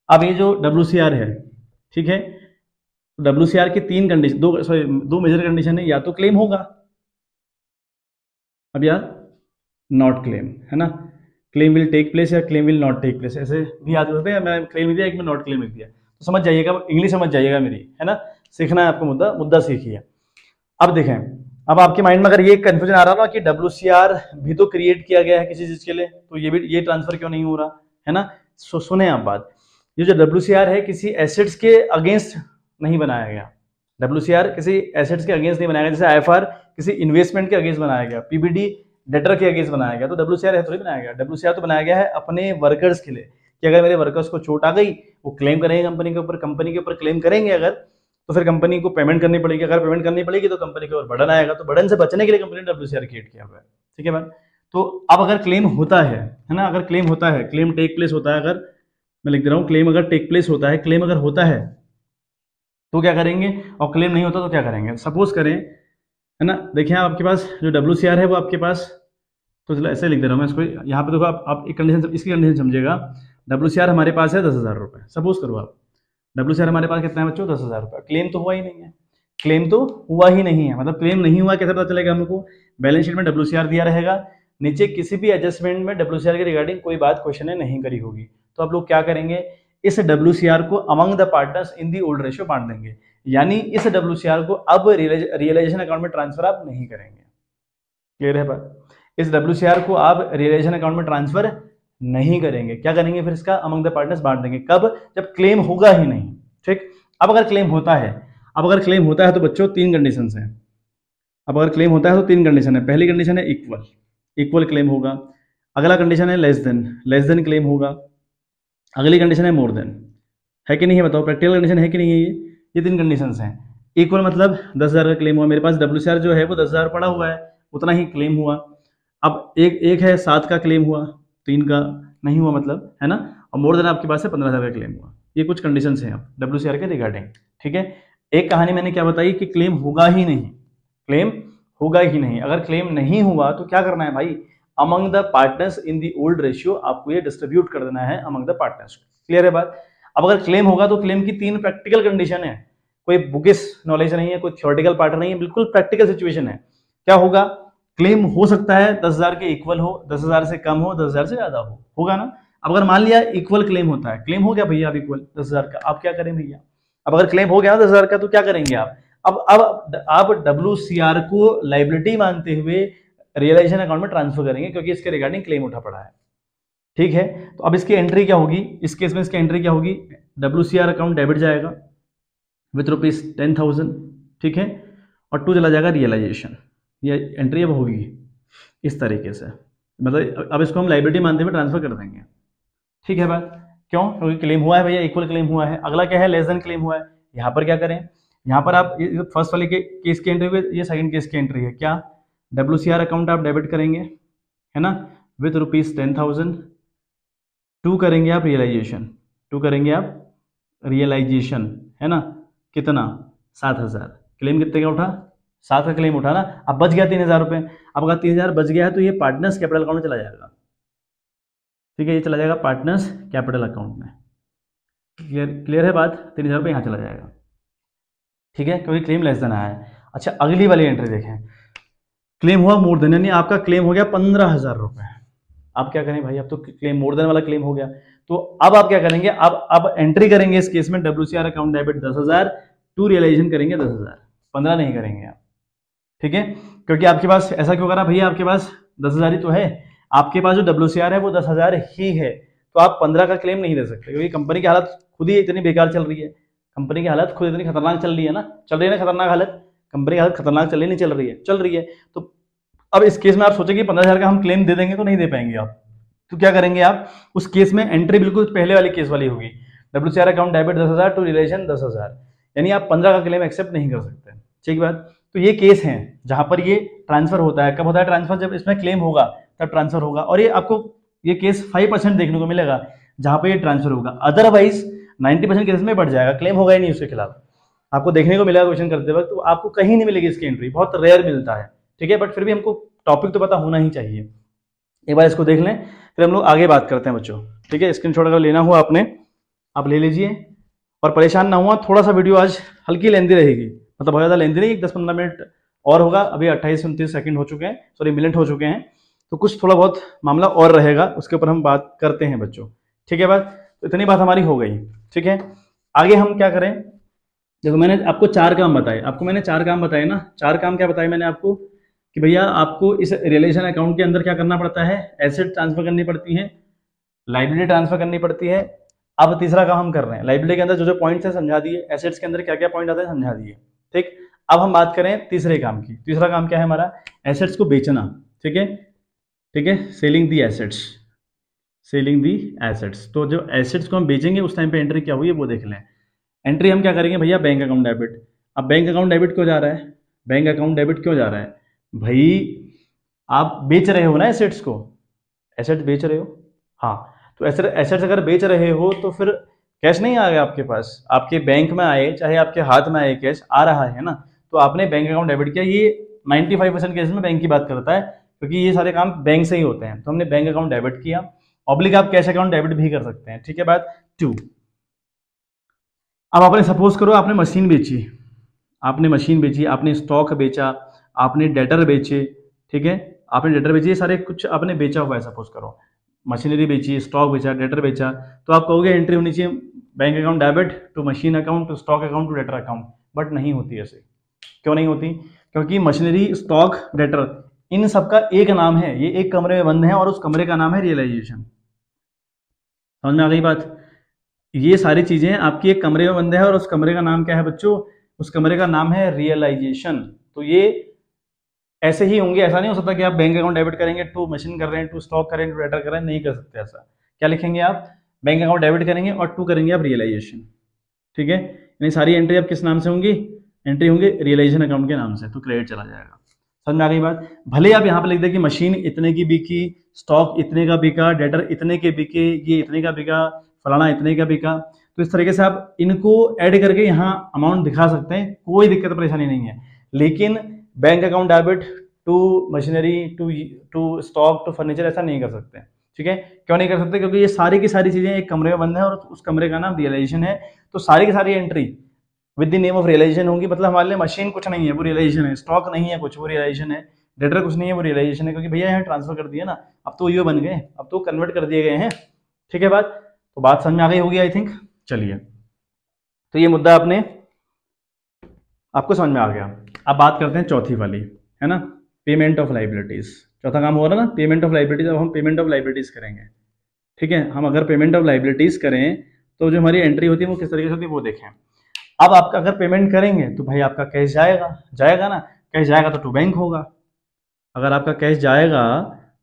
अब ये जो डब्ल्यूसीआर है, ठीक है, डब्ल्यूसीआर की 3 कंडीशन, 2 मेजर कंडीशन है, या तो क्लेम होगा, अब यार नॉट क्लेम, है ना, क्लेम विल टेक प्लेस या claim will not take place, ऐसे भी याद करते हैं। मैं क्लेम लिख दिया, एक में नॉट क्लेम लिख दिया, तो समझ जाइएगा, इंग्लिश समझ जाइएगा मेरी, है ना, सीखना है आपको, मुद्दा सीखिए। अब देखें, अब आपके माइंड में अगर ये कंफ्यूजन आ रहा ना कि डब्ल्यूसीआर भी तो क्रिएट किया गया है किसी चीज के लिए, तो ये ट्रांसफर क्यों नहीं हो रहा है ना। सुने आप बात, ये जो डब्ल्यूसीआर है किसी एसेट्स के अगेंस्ट नहीं बनाया गया, डब्ल्यूसीआर किसी एसेट्स के अगेंस्ट नहीं बनाया गया, जैसे आईएफआर किसी इन्वेस्टमेंट के अगेंस्ट बनाया गया, पीबीडी डेटर के अगेंस्ट बनाया गया, तो डब्ल्यूसीआर थोड़ी बनाया गया। डब्ल्यूसीआर तो बनाया गया है अपने वर्कर्स के लिए, कि अगर मेरे वर्कर्स को चोट आ गई वो क्लेम करेंगे कंपनी के ऊपर क्लेम करेंगे, अगर तो फिर कंपनी को पेमेंट करनी पड़ेगी, अगर पेमेंट करनी पड़ेगी तो कंपनी के ऊपर बर्डन आएगा, तो बर्डन से बचने के लिए कंपनी ने डब्ल्यूसीआर क्रिएट किया हुआ है। ठीक है बात, तो अब अगर क्लेम होता है ना, अगर क्लेम होता है, क्लेम टेक प्लेस होता है, अगर मैं लिख दे रहा हूँ क्लेम अगर टेक प्लेस होता है, क्लेम अगर होता है तो क्या करेंगे, और क्लेम नहीं होता तो क्या करेंगे। सपोज करें, है ना, देखिए आपके पास जो डब्ल्यूसीआर है वो आपके पास, तो चलो ऐसे लिख दे रहा हूँ मैं इसको, यहाँ पे देखो आप एक कंडीशन, इसकी कंडीशन समझिएगा। डब्ल्यूसीआर हमारे पास है 10,000 रुपये, सपोज करो आप, डब्ल्यूसीआर हमारे पास कितना है बच्चों, 10,000 रुपये, क्लेम तो हुआ ही नहीं है, क्लेम तो हुआ ही नहीं है, मतलब क्लेम नहीं हुआ, कैसे पता चलेगा हमको, बैलेंस शीट में डब्ल्यूसीआर दिया रहेगा, नीचे किसी भी एडजस्टमेंट में डब्ल्यूसीआर के रिगार्डिंग कोई बात क्वेश्चन ने नहीं करी होगी, तो आप लोग क्या करेंगे, इस डब्ल्यूसीआर को among the partners in the old ratio बांट देंगे, यानी इस डब्ल्यूसीआर को अब रियलाइजेशन अकाउंट में ट्रांसफर आप नहीं करेंगे। क्लियर है बात, इस डब्ल्यूसीआर को आप रियलाइजेशन अकाउंट में ट्रांसफर नहीं करेंगे, क्या करेंगे फिर इसका अमंग द पार्टनर्स बांट देंगे, कब, जब क्लेम होगा ही नहीं। ठीक, अब अगर क्लेम होता है, तो बच्चों 3 कंडीशंस हैं, अब अगर क्लेम होता है तो 3 कंडीशन है। पहली कंडीशन है इक्वल, इक्वल क्लेम होगा। अगला कंडीशन है लेस देन क्लेम होगा। अगली कंडीशन है मोर देन। है कि नहीं है बताओ, प्रैक्टिकल कंडीशन है कि नहीं है ये 3 कंडीशंस हैं। इक्वल मतलब 10,000 का क्लेम हुआ, मेरे पास WCR जो है वो 10,000 पड़ा हुआ है, उतना ही क्लेम हुआ। अब एक है 7 का क्लेम हुआ, 3 का नहीं हुआ मतलब, है ना। और मोर देन आपके पास है 15,000 का क्लेम हुआ। ये कुछ कंडीशंस हैं अब WCR के रिगार्डिंग, ठीक है। एक कहानी मैंने क्या बताई कि क्लेम होगा ही नहीं, क्लेम होगा ही नहीं। अगर क्लेम नहीं हुआ तो क्या करना है भाई, among the partners in the old ratio आपको ये डिस्ट्रीब्यूट कर देना है अमंग द पार्टनर्स। क्लियर है बात। अब अगर क्लेम होगा तो क्लेम की 3 प्रैक्टिकल कंडीशन है, कोई बुकिश नॉलेज नहीं है, कोई थ्योरेटिकल पार्ट नहीं है, बिल्कुल प्रैक्टिकल सिचुएशन है। क्या होगा, क्लेम हो सकता है 10,000 के इक्वल हो, 10,000 से कम हो, 10,000 से ज्यादा हो, होगा ना। अब अगर मान लिया इक्वल क्लेम होता है, क्लेम हो गया भैया अब इक्वल 10,000 का, आप क्या करें भैया। अब अगर क्लेम हो गया 10,000 का तो क्या करेंगे आप, अब आप WCR को लाइबिलिटी मानते हुए रियलाइजेशन अकाउंट में ट्रांसफर करेंगे, क्योंकि इसके रिगार्डिंग क्लेम उठा पड़ा है, ठीक है। तो अब इसकी एंट्री क्या होगी, इस केस में इसकी एंट्री क्या होगी, WCR अकाउंट डेबिट जाएगा विथ ₹10,000, ठीक है, और 2 चला जाएगा रियलाइजेशन। ये एंट्री अब होगी इस तरीके से, मतलब अब इसको हम लाइबिलिटी मानते हुए ट्रांसफर कर देंगे, ठीक है बात। क्यों, क्योंकि क्लेम हुआ है भैया, इक्वल क्लेम हुआ है। अगला क्या है, लेस देन क्लेम हुआ है। यहाँ पर क्या करें, यहाँ पर आप फर्स्ट वाले केस की एंट्री हुई, ये सेकंड केस की एंट्री है, क्या WCR अकाउंट आप डेबिट करेंगे, है ना, विथ ₹10,000। 2 करेंगे आप रियलाइजेशन, 2 करेंगे आप रियलाइजेशन, है ना, कितना 7,000। क्लेम कितने का उठा, 7 का क्लेम उठा ना। अब बच गया 3,000 रुपये। अब अगर 3,000 बच गया है तो ये पार्टनर्स कैपिटल अकाउंट में चला जाएगा, ठीक है, ये चला जाएगा पार्टनर्स कैपिटल अकाउंट में। क्लियर है बात, 3,000 रुपये यहाँ चला जाएगा, ठीक है, क्योंकि क्लेम लेस देन आया है। अच्छा अगली वाली एंट्री देखें, क्लेम हुआ मोर देन, यानी आपका क्लेम हो गया 15,000 रुपये। आप क्या करें भाई, अब तो क्लेम मोर देन वाला क्लेम हो गया, तो अब आप क्या करेंगे, अब एंट्री करेंगे इस केस में WCR account debit 10,000, to realization करेंगे 10,000, 15 नहीं करेंगे आप, ठीक है। क्योंकि आपके पास ऐसा क्यों करा भैया, आपके पास 10,000 ही तो है, आपके पास जो WCR है वो 10,000 ही है, तो आप 15 का क्लेम नहीं दे सकते, क्योंकि कंपनी की हालत खुद ही इतनी बेकार चल रही है, कंपनी की हालत खुद इतनी खतरनाक चल रही है ना, चल रही है ना खतरनाक हालत, कंपनी की हालत खतरनाक चल रही नहीं, चल रही है। तो अब इस केस में आप सोचेंगे 15,000 का हम क्लेम दे देंगे तो नहीं दे पाएंगे आप, तो क्या करेंगे आप, उस केस में एंट्री बिल्कुल पहले वाली केस वाली होगी, WCR account debit 10,000 to realization 10,000, यानी आप 15 का क्लेम एक्सेप्ट नहीं कर सकते, ठीक बात। तो ये केस है जहां पर ये ट्रांसफर होता है। कब होता है ट्रांसफर, जब इसमें क्लेम होगा तब ट्रांसफर होगा, और ये आपको ये केस 5% देखने को मिलेगा जहां पर ये ट्रांसफर होगा, अदरवाइज 90% केस में बढ़ जाएगा, क्लेम होगा ही नहीं उसके खिलाफ, आपको देखने को मिलेगा क्वेश्चन करते वक्त, तो आपको कहीं नहीं मिलेगी इसकी एंट्री, बहुत रेयर मिलता है, ठीक है। बट फिर भी हमको टॉपिक तो पता होना ही चाहिए, एक बार इसको देख लें फिर हम लोग आगे बात करते हैं बच्चों, ठीक है। स्क्रीनशॉट अगर लेना हुआ आपने आप ले लीजिए, और परेशान ना हुआ, थोड़ा सा वीडियो आज हल्की लेंदी रहेगी, मतलब बहुत ज़्यादा लेंदी नहीं, 10-15 मिनट और होगा, अभी 28-29 सेकंड हो चुके हैं, सॉरी मिनट हो चुके हैं, तो कुछ थोड़ा बहुत मामला और रहेगा, उसके ऊपर हम बात करते हैं बच्चों, ठीक है बात। तो इतनी बात हमारी हो गई, ठीक है। आगे हम क्या करें, देखो मैंने आपको 4 काम बताए, आपको मैंने 4 काम बताए ना, 4 काम क्या बताए मैंने आपको, कि भैया आपको इस रिलेशन अकाउंट के अंदर क्या करना पड़ता है, एसेट ट्रांसफर करनी पड़ती है, लाइबिलिटी ट्रांसफर करनी पड़ती है। अब तीसरा काम हम कर रहे हैं, लाइबिलिटी के अंदर जो जो पॉइंट्स है समझा दिए, एसेट्स के अंदर क्या क्या पॉइंट आते हैं समझा दिए, ठीक। अब हम बात करें तीसरे काम की, तीसरा काम क्या है हमारा, एसेट्स को बेचना, ठीक है, ठीक है, selling the assets, selling the assets. तो जो एसेट्स को हम बेचेंगे उस टाइम पे एंट्री क्या हुई है वो देख लें। एंट्री हम क्या करेंगे भैया, बैंक अकाउंट डेबिट। अब बैंक अकाउंट डेबिट क्यों जा रहा है, बैंक अकाउंट डेबिट क्यों जा रहा है भाई, आप बेच रहे हो ना एसेट्स को, एसेट्स बेच रहे हो, हाँ, तो एसेट्स अगर बेच रहे हो तो फिर कैश नहीं आएगा आपके पास, आपके बैंक में आए चाहे आपके हाथ में आए, कैश आ रहा है ना, तो आपने बैंक अकाउंट डेबिट किया। ये 95% केस में बैंक की बात करता है, क्योंकि ये सारे काम बैंक से ही होते हैं, तो हमने बैंक अकाउंट डेबिट किया, ऑब्लिक आप कैश अकाउंट डेबिट भी कर सकते हैं, ठीक है बात। 2, अब आपने सपोज करो आपने मशीन बेची, आपने मशीन बेची, आपने स्टॉक बेचा, आपने डेटर बेचे, ठीक है, आपने डेटर बेची, ये सारे कुछ आपने बेचा हुआ है, सपोज करो मशीनरी बेची, स्टॉक बेचा, डेटर बेचा, तो आप कहोगे एंट्री होनी चाहिए bank account debit to machine account to stock account to debtor account, but नहीं होती ऐसे। क्यों नहीं होती, क्योंकि मशीनरी, स्टॉक, डेटर इन सबका एक नाम है, ये एक कमरे में बंद है और उस कमरे का नाम है रियलाइजेशन। समझ में आ गई बात, ये सारी चीजें आपकी एक कमरे में बंद है और उस कमरे का नाम क्या है बच्चों, उस कमरे का नाम है रियलाइजेशन। तो ये ऐसे ही होंगे। ऐसा नहीं हो सकता कि आप बैंक अकाउंट डेबिट करेंगे टू मशीन कर रहे हैं, टू स्टॉक कर रहे हैं, टू डेटर कर रहे हैं, नहीं कर सकते ऐसा। क्या लिखेंगे आप, बैंक अकाउंट डेबिट करेंगे और टू करेंगे आप रियलाइजेशन, ठीक है। यानी सारी एंट्री आप किस नाम से होंगी, एंट्री होंगी रियलाइजेशन अकाउंट के नाम से, तो क्रेडिट चला जाएगा। समझ में आ गई बात। भले आप यहाँ पे लिख दें कि मशीन इतने की बिकी, स्टॉक इतने का बिका, डेटर इतने के बिके, ये इतने का बिका, फलाना इतने का बिका, तो इस तरीके से आप इनको ऐड करके यहाँ अमाउंट दिखा सकते हैं, कोई दिक्कत परेशानी नहीं है। लेकिन bank account debit to machinery to stock to furniture ऐसा नहीं कर सकते, ठीक है। क्यों नहीं कर सकते, क्योंकि ये सारी की सारी चीजें एक कमरे में बंद है और उस कमरे का नाम रियलाइजेशन है, तो सारी की सारी entry with the name of realisation होंगी। मतलब हमारे लिए मशीन कुछ नहीं है, वो रियलाइजेशन है, स्टॉक नहीं है कुछ, वो रियलाइजेशन है, डेटर कुछ नहीं है, वो रियलाइजेशन है, क्योंकि भैया यहाँ ट्रांसफर कर दिया ना, अब तो ये बन गए, अब तो कन्वर्ट कर दिए गए हैं, ठीक है। तो बात समझ में आ गई होगी आई थिंक। चलिए, तो ये मुद्दा आपको समझ में आ गया। अब बात करते हैं चौथी वाली, है ना, पेमेंट ऑफ लाइबिलिटीज। चौथा काम हो रहा है ना, पेमेंट ऑफ लाइबिलिटीज। अब हम पेमेंट ऑफ लाइबिलिटीज करेंगे, ठीक है। हम अगर पेमेंट ऑफ लाइबिलिटीज करें तो जो हमारी एंट्री होती है वो किस तरीके से होती है वो देखें। अब आपका अगर पेमेंट करेंगे तो भाई आपका कैश जाएगा ना, कैश जाएगा तो टू बैंक होगा। अगर आपका कैश जाएगा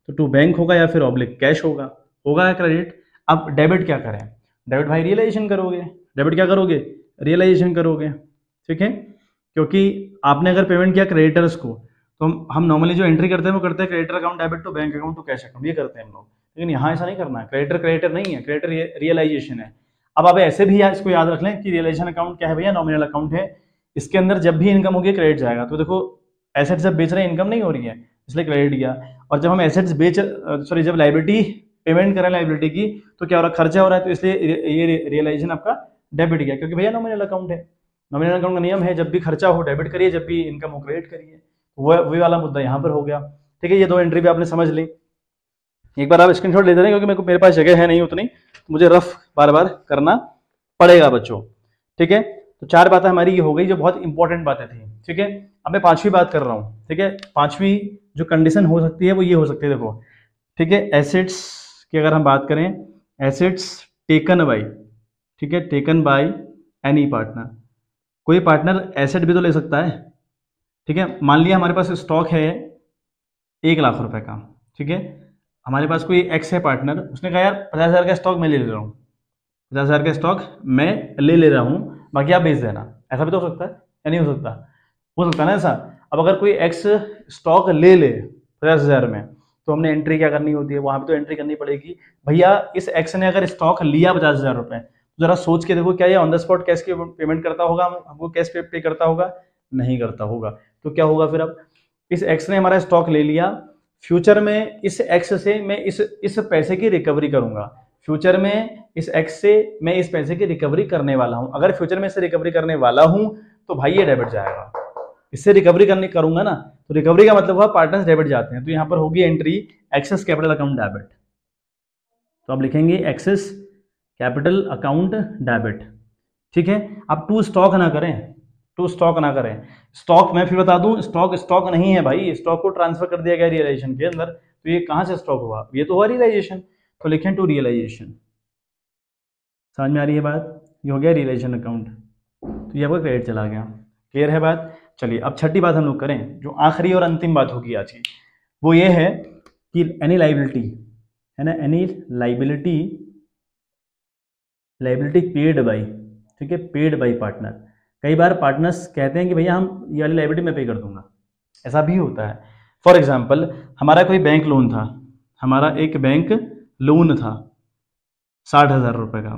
तो टू बैंक होगा या फिर ऑब्लिक कैश होगा या क्रेडिट। अब डेबिट क्या करें, डेबिट भाई रियलाइजेशन करोगे, डेबिट क्या करोगे, रियलाइजेशन करोगे, ठीक है। क्योंकि आपने अगर पेमेंट किया क्रेडिटर्स को, तो हम नॉर्मली जो एंट्री करते हैं वो करते हैं creditor account debit to bank account to cash account, ये करते हैं हम लोग। लेकिन यहाँ ऐसा नहीं करना है, क्रेडिटर नहीं है, क्रेडिटर रियलाइजेशन है। अब आप ऐसे भी इसको याद रख लें कि रियलाइजेशन अकाउंट क्या है भैया, नॉमिनल अकाउंट है, इसके अंदर जब भी इनकम होगी क्रेडिट जाएगा। तो देखो एसेट्स जब बेच रहे हैं इनकम नहीं हो रही है, इसलिए क्रेडिट गया। और जब हम एसेट्स जब लाइबिलिटी पेमेंट करें लाइबिलिटी की, तो क्या हो रहा है, खर्चा हो रहा है, तो इसलिए ये रियलाइजेशन आपका डेबिट गया, क्योंकि भैया नॉमिनल अकाउंट है। नॉमिनल अकाउंट का नियम है जब भी खर्चा हो डेबिट करिए, जब भी इनकम हो क्रेडिट करिए। वही वाला मुद्दा यहाँ पर हो गया, ठीक है। ये दो एंट्री भी आपने समझ ली। एक बार आप स्क्रीनशॉट लेते रहे, क्योंकि मेरे पास जगह है नहीं उतनी, तो मुझे रफ बार बार करना पड़ेगा बच्चों, ठीक है। तो चार बातें हमारी ये हो गई जो बहुत इंपॉर्टेंट बातें थी, ठीक है। अब मैं पांचवी बात कर रहा हूँ, ठीक है। पांचवी जो कंडीशन हो सकती है वो ये हो सकती है, देखो, ठीक है। एसेट्स की अगर हम बात करें, एसेट्स टेकन बाई, ठीक है, टेकन बाई एनी पार्टनर। कोई पार्टनर एसेट भी तो ले सकता है, ठीक है। मान लिया हमारे पास स्टॉक है 1 लाख रुपए का, ठीक है। हमारे पास कोई एक्स है पार्टनर, उसने कहा यार 50,000 का स्टॉक मैं ले रहा हूँ, 50,000 का स्टॉक मैं ले रहा हूँ, बाकी आप बेच देना। ऐसा भी तो हो सकता है या नहीं हो सकता, हो सकता है ना ऐसा। अब अगर कोई एक्स स्टॉक ले 50,000 में, तो हमने एंट्री क्या करनी होती है, वहां पे तो एंट्री करनी पड़ेगी भैया इस एक्स ने अगर स्टॉक लिया 50,000 रुपए, तो जरा सोच के देखो क्या ये ऑन द स्पॉट कैश की पेमेंट करता होगा, हमको कैश पे करता होगा, नहीं करता होगा। तो क्या होगा फिर, अब इस एक्स ने हमारा स्टॉक ले लिया, फ्यूचर में इस एक्स से मैं इस पैसे की रिकवरी करूंगा, फ्यूचर में इस एक्स से मैं इस पैसे की रिकवरी करने वाला हूं। अगर फ्यूचर में इससे रिकवरी करने वाला हूं तो भाई ये डेबिट जाएगा, इससे रिकवरी करने करूंगा ना, तो रिकवरी का मतलब हुआ पार्टनर्स डेबिट जाते हैं। तो यहां पर होगी entry excess capital account debit, तो आप लिखेंगे एक्सेस कैपिटल अकाउंट डेबिट, ठीक है। अब टू स्टॉक ना करें, स्टॉक मैं फिर बता दूं, स्टॉक नहीं है भाई, स्टॉक को ट्रांसफर कर दिया गया रियलाइजेशन के अंदर, तो ये कहां से स्टॉक हुआ, ये तो हुआ रियलाइजेशन, तो लिखें टू रियलाइजेशन। समझ में आ रही है बात, ये हो गया रियलाइजेशन अकाउंट, तो ये आपका क्रेडिट चला गया। क्लियर है बात। चलिए अब छठी बात हम लोग करें, जो आखिरी और अंतिम बात होगी आज की, वो ये है कि एनी लाइबिलिटी, है ना, एनी लाइबिलिटी पेड बाई, ठीक है, पेड बाई पार्टनर। कई बार पार्टनर्स कहते हैं कि भैया हम ये वाली लाइबिलिटी मैं पे कर दूंगा, ऐसा भी होता है। फॉर एग्जाम्पल हमारा कोई बैंक लोन था, हमारा एक बैंक लोन था 60,000 रुपए का,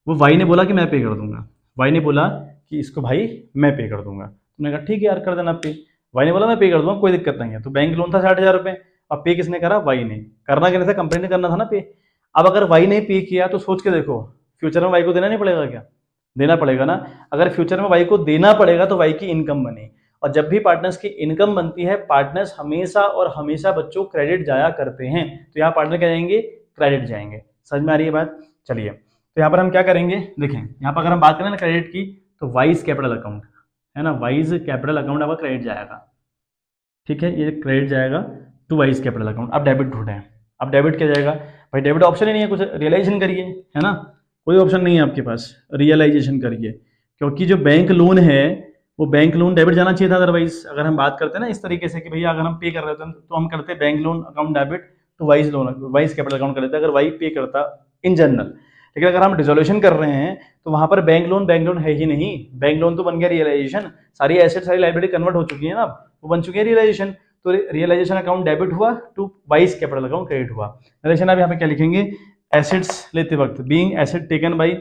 वो वाई ने बोला कि मैं पे कर दूंगा, वाई ने बोला कि इसको भाई मैं पे कर दूंगा, तुमने कहा ठीक है यार कर देना पे, वाई ने बोला मैं पे कर दूंगा कोई दिक्कत नहीं है। तो बैंक लोन था 60,000 रुपए, अब पे किसने करा, वाई ने। करना क्या था, कंपनी ने करना था ना पे। अब अगर वाई ने पे किया तो सोच के देखो फ्यूचर में वाई को देना नहीं पड़ेगा क्या, देना पड़ेगा ना। अगर फ्यूचर में वाई को देना पड़ेगा तो वाई की इनकम बनी, और जब भी पार्टनर्स की इनकम बनती है, पार्टनर्स हमेशा और हमेशा बच्चों क्रेडिट जाया करते हैं, तो यहाँ पार्टनर क्या जाएंगे, क्रेडिट जाएंगे। समझ में आ रही है बात। चलिए तो यहाँ पर हम क्या करेंगे, देखें यहाँ पर अगर हम बात करें ना क्रेडिट की, तो वाइज कैपिटल अकाउंट है ना, वाइज कैपिटल अकाउंट आपका क्रेडिट जाएगा, ठीक है, ये क्रेडिट जाएगा टू वाइज कैपिटल अकाउंट। अब डेबिट ढूंढें, अब डेबिट क्या जाएगा भाई, डेबिट ऑप्शन ही नहीं है कुछ, रियलाइजेशन करिए, है ना, कोई ऑप्शन नहीं है आपके पास, रियलाइजेशन करिए, क्योंकि जो बैंक लोन है वो बैंक लोन डेबिट जाना चाहिए था। अदरवाइज अगर हम बात करते हैं ना इस तरीके से कि भैया अगर हम पे कर रहे होते हैं तो हम करते हैं bank loan account debit to wise loan wise capital account कर लेते हैं अगर वाई पे करता इन जनरल। लेकिन अगर हम डिसोल्यूशन कर रहे हैं तो वहां पर बैंक लोन है ही नहीं। बैंक लोन तो बन गया रियलाइजेशन, सारी एसेट सारी लाइबिलिटी कन्वर्ट हो चुकी है ना, वो बन चुकी है रियलाइजेशन। तो रियलाइजेशन अकाउंट डेबिट हुआ to Y's capital account credit हुआ। रिलेशन आप यहाँ पे क्या लिखेंगे, एसेट्स लेते वक्त being asset taken by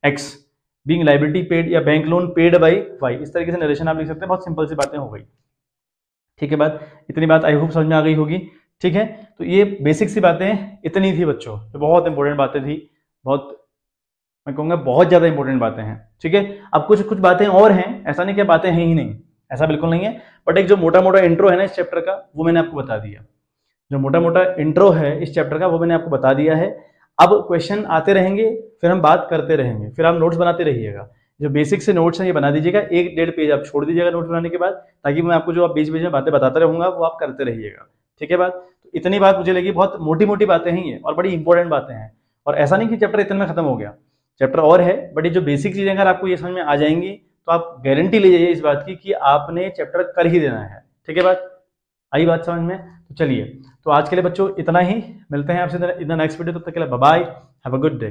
X being liability paid या bank loan paid by Y, इस तरीके से नरेशन आप लिख सकते हैं। बहुत सिंपल सी बातें हो गई, ठीक है। बात इतनी बात आई होप समझ में आ गई होगी, ठीक है। तो ये बेसिक सी बातें इतनी थी बच्चों, तो बहुत इंपॉर्टेंट बातें थी, बहुत मैं कहूँगा बहुत ज़्यादा इंपॉर्टेंट बातें हैं, ठीक है। अब कुछ कुछ बातें और हैं, ऐसा नहीं कि बातें हैं ही नहीं, ऐसा बिल्कुल नहीं है। बट एक जो मोटा मोटा इंट्रो है ना इस चैप्टर का, वो मैंने आपको बता दिया। जो मोटा मोटा इंट्रो है इस चैप्टर का वो मैंने आपको बता दिया है। अब क्वेश्चन आते रहेंगे, फिर हम बात करते रहेंगे, फिर आप नोट्स बनाते रहिएगा। जो बेसिक से नोट्स हैं ये बना दीजिएगा, 1-1.5 पेज आप छोड़ दीजिएगा नोट्स बनाने के बाद, ताकि मैं आपको जो आप बीच बीच में बातें बताता रहूंगा वो आप करते रहिएगा, ठीक है। बात तो इतनी बात मुझे लगी, बहुत मोटी मोटी बातें हैं ये और बड़ी इंपॉर्टेंट बातें हैं। और ऐसा नहीं कि चैप्टर इतने में खत्म हो गया, चैप्टर और है, बट ये जो बेसिक चीजें अगर आपको ये समझ में आ जाएंगी तो आप गारंटी ले जाइए इस बात की कि आपने चैप्टर कर ही देना है, ठीक है। बात आई बात समझ में? तो चलिए, तो आज के लिए बच्चों इतना ही, मिलते हैं आपसे इन द नेक्स्ट वीडियो, तब तक के लिए bye bye, have a good day.